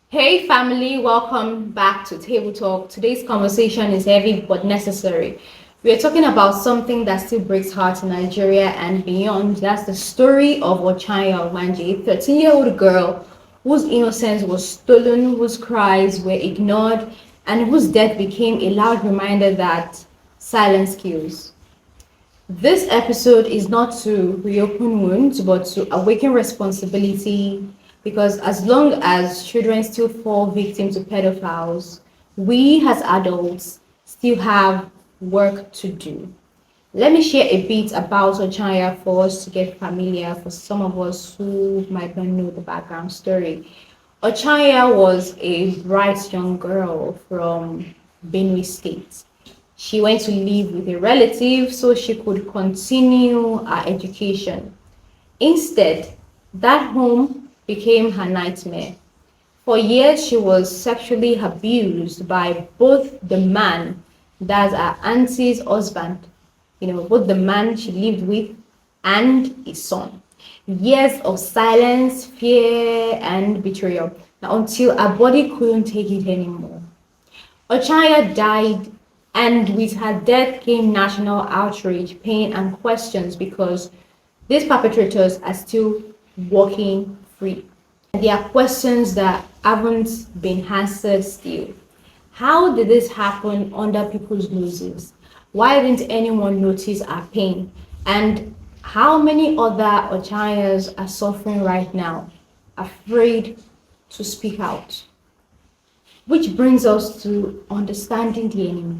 Hey family, welcome back to Table Talk. Today's conversation is heavy but necessary. We are talking about something that still breaks hearts in Nigeria and beyond. That's the story of Ochanya Ogbanje, a 13-year-old girl whose innocence was stolen, whose cries were ignored, and whose death became a loud reminder that silence kills. This episode is not to reopen wounds, but to awaken responsibility because as long as children still fall victim to pedophiles, we as adults still have work to do. Let me share a bit about Ochaya for us to get familiar for some of us who might not know the background story. Ochaya was a bright young girl from Benue State. She went to live with a relative so she could continue her education. Instead, that home became her nightmare. For years, she was sexually abused by both the man, that's her auntie's husband, both the man she lived with and his son. Years of silence, fear, and betrayal. Now, until her body couldn't take it anymore. Ochaya died, and with her death came national outrage, pain, and questions because these perpetrators are still walking free. There are questions that haven't been answered still. How did this happen under people's noses? Why didn't anyone notice our pain? And how many other Ochayas are suffering right now, afraid to speak out? Which brings us to understanding the enemy.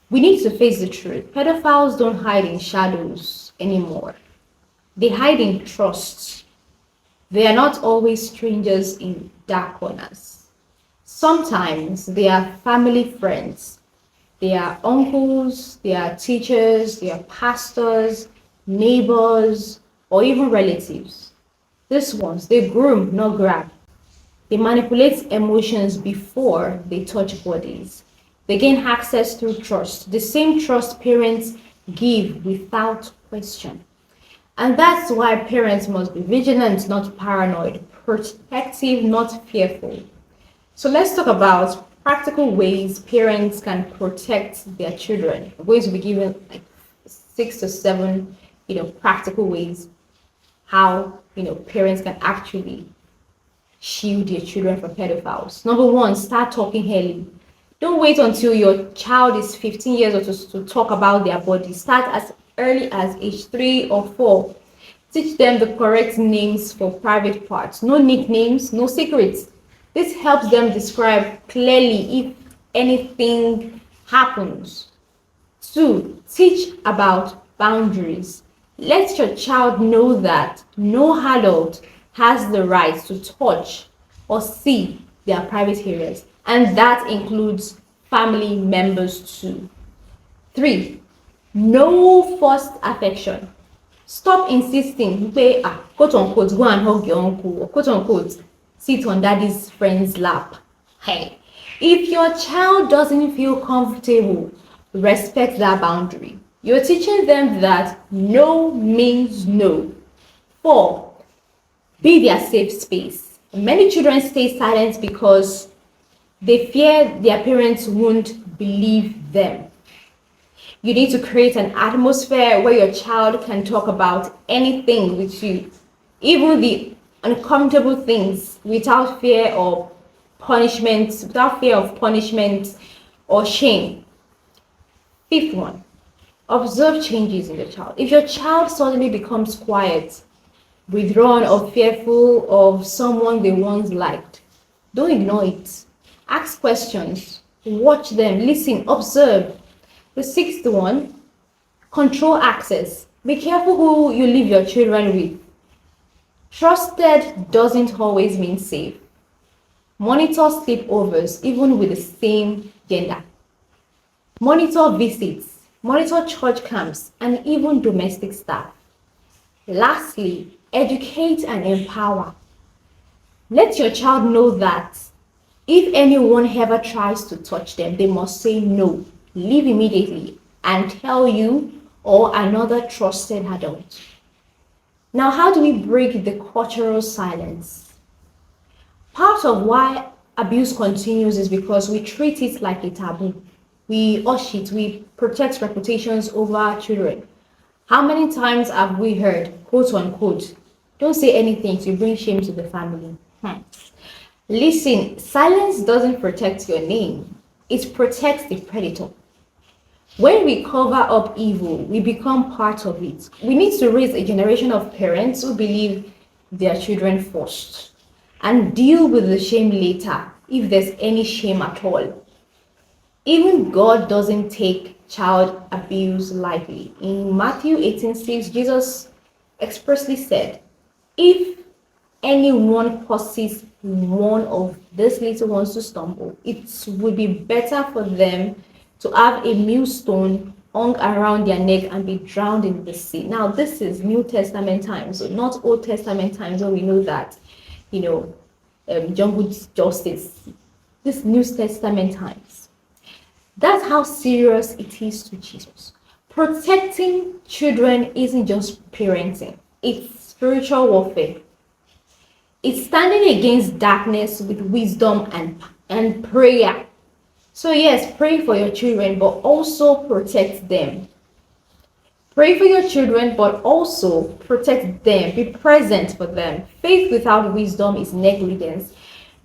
We need to face the truth. Pedophiles don't hide in shadows anymore. They hide in trust. They are not always strangers in dark corners. Sometimes they are family friends. They are uncles, they are teachers, they are pastors, neighbors, or even relatives. These ones, they groom, not grab. They manipulate emotions before they touch bodies. They gain access through trust, the same trust parents give without question. And that's why parents must be vigilant, not paranoid, protective, not fearful. So let's talk about practical ways parents can protect their children. I'm going to be given like 6 to 7, practical ways how, parents can actually shield their children from pedophiles. Number one, start talking early. Don't wait until your child is 15 years old to talk about their body. Start as early as age 3 or 4. Teach them the correct names for private parts. No nicknames, no secrets. This helps them describe clearly if anything happens. 2, teach about boundaries. Let your child know that no adult has the right to touch or see their private areas, and that includes family members too. 3, no forced affection. Stop insisting, say, quote unquote, go and hug your uncle, or quote unquote, sit on daddy's friend's lap. Hey, if your child doesn't feel comfortable, respect that boundary. You're teaching them that no means no. 4, be their safe space. Many children stay silent because they fear their parents won't believe them. You need to create an atmosphere where your child can talk about anything with you, even the uncomfortable things, without fear of punishment or shame. 5th one, observe changes in the child. If your child suddenly becomes quiet, withdrawn, or fearful of someone they once liked, don't ignore it. Ask questions, watch them, listen, observe. The 6th one, control access. Be careful who you leave your children with. Trusted doesn't always mean safe. Monitor sleepovers, even with the same gender. Monitor visits, monitor church camps, and even domestic staff. Lastly, educate and empower. Let your child know that if anyone ever tries to touch them, they must say no, leave immediately, and tell you or another trusted adult. Now, how do we break the cultural silence? Part of why abuse continues is because we treat it like a taboo. We hush it, we protect reputations over our children. How many times have we heard, quote unquote, don't say anything to bring shame to the family? Listen, silence doesn't protect your name, it protects the predator. When we cover up evil, we become part of it. We need to raise a generation of parents who believe their children first and deal with the shame later, if there's any shame at all. Even God doesn't take child abuse lightly. In Matthew 18:6, Jesus expressly said, if anyone causes one of these little ones to stumble, it would be better for them to have a millstone hung around their neck and be drowned in the sea. Now, this is New Testament times, so not Old Testament times where we know that, jungle justice. This New Testament times. That's how serious it is to Jesus. Protecting children isn't just parenting, it's spiritual warfare. It's standing against darkness with wisdom and prayer. So yes, pray for your children, but also protect them. Pray for your children, but also protect them. Be present for them. Faith without wisdom is negligence.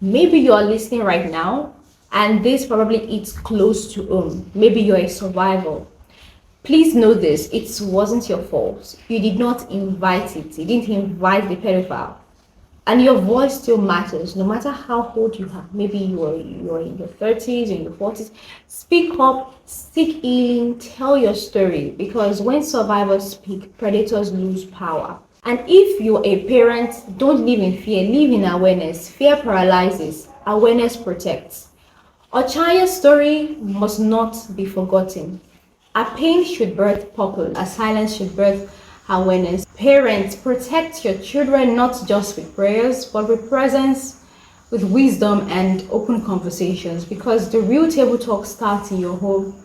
Maybe you are listening right now, and this probably hits close to home. Maybe you're a survivor. Please know this, it wasn't your fault. You did not invite it. You didn't invite the pedophile. And your voice still matters, no matter how old you are. Maybe you're in your 30s, in your 40s. Speak up, seek healing, tell your story. Because when survivors speak, predators lose power. And if you're a parent, don't live in fear, live in awareness. Fear paralyzes, awareness protects. Ochaya's story must not be forgotten. A pain should birth purpose, a silence should birth awareness. Parents, protect your children not just with prayers, but with presence, with wisdom and open conversations, because the real table talk starts in your home,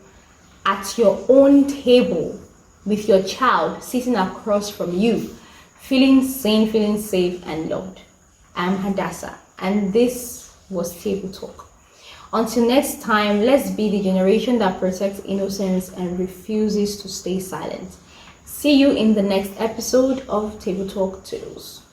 at your own table, with your child sitting across from you, feeling sane, feeling safe and loved. I'm Hadassah, and this was Table Talk. Until next time, let's be the generation that protects innocence and refuses to stay silent. See you in the next episode of Table Talk Toodles.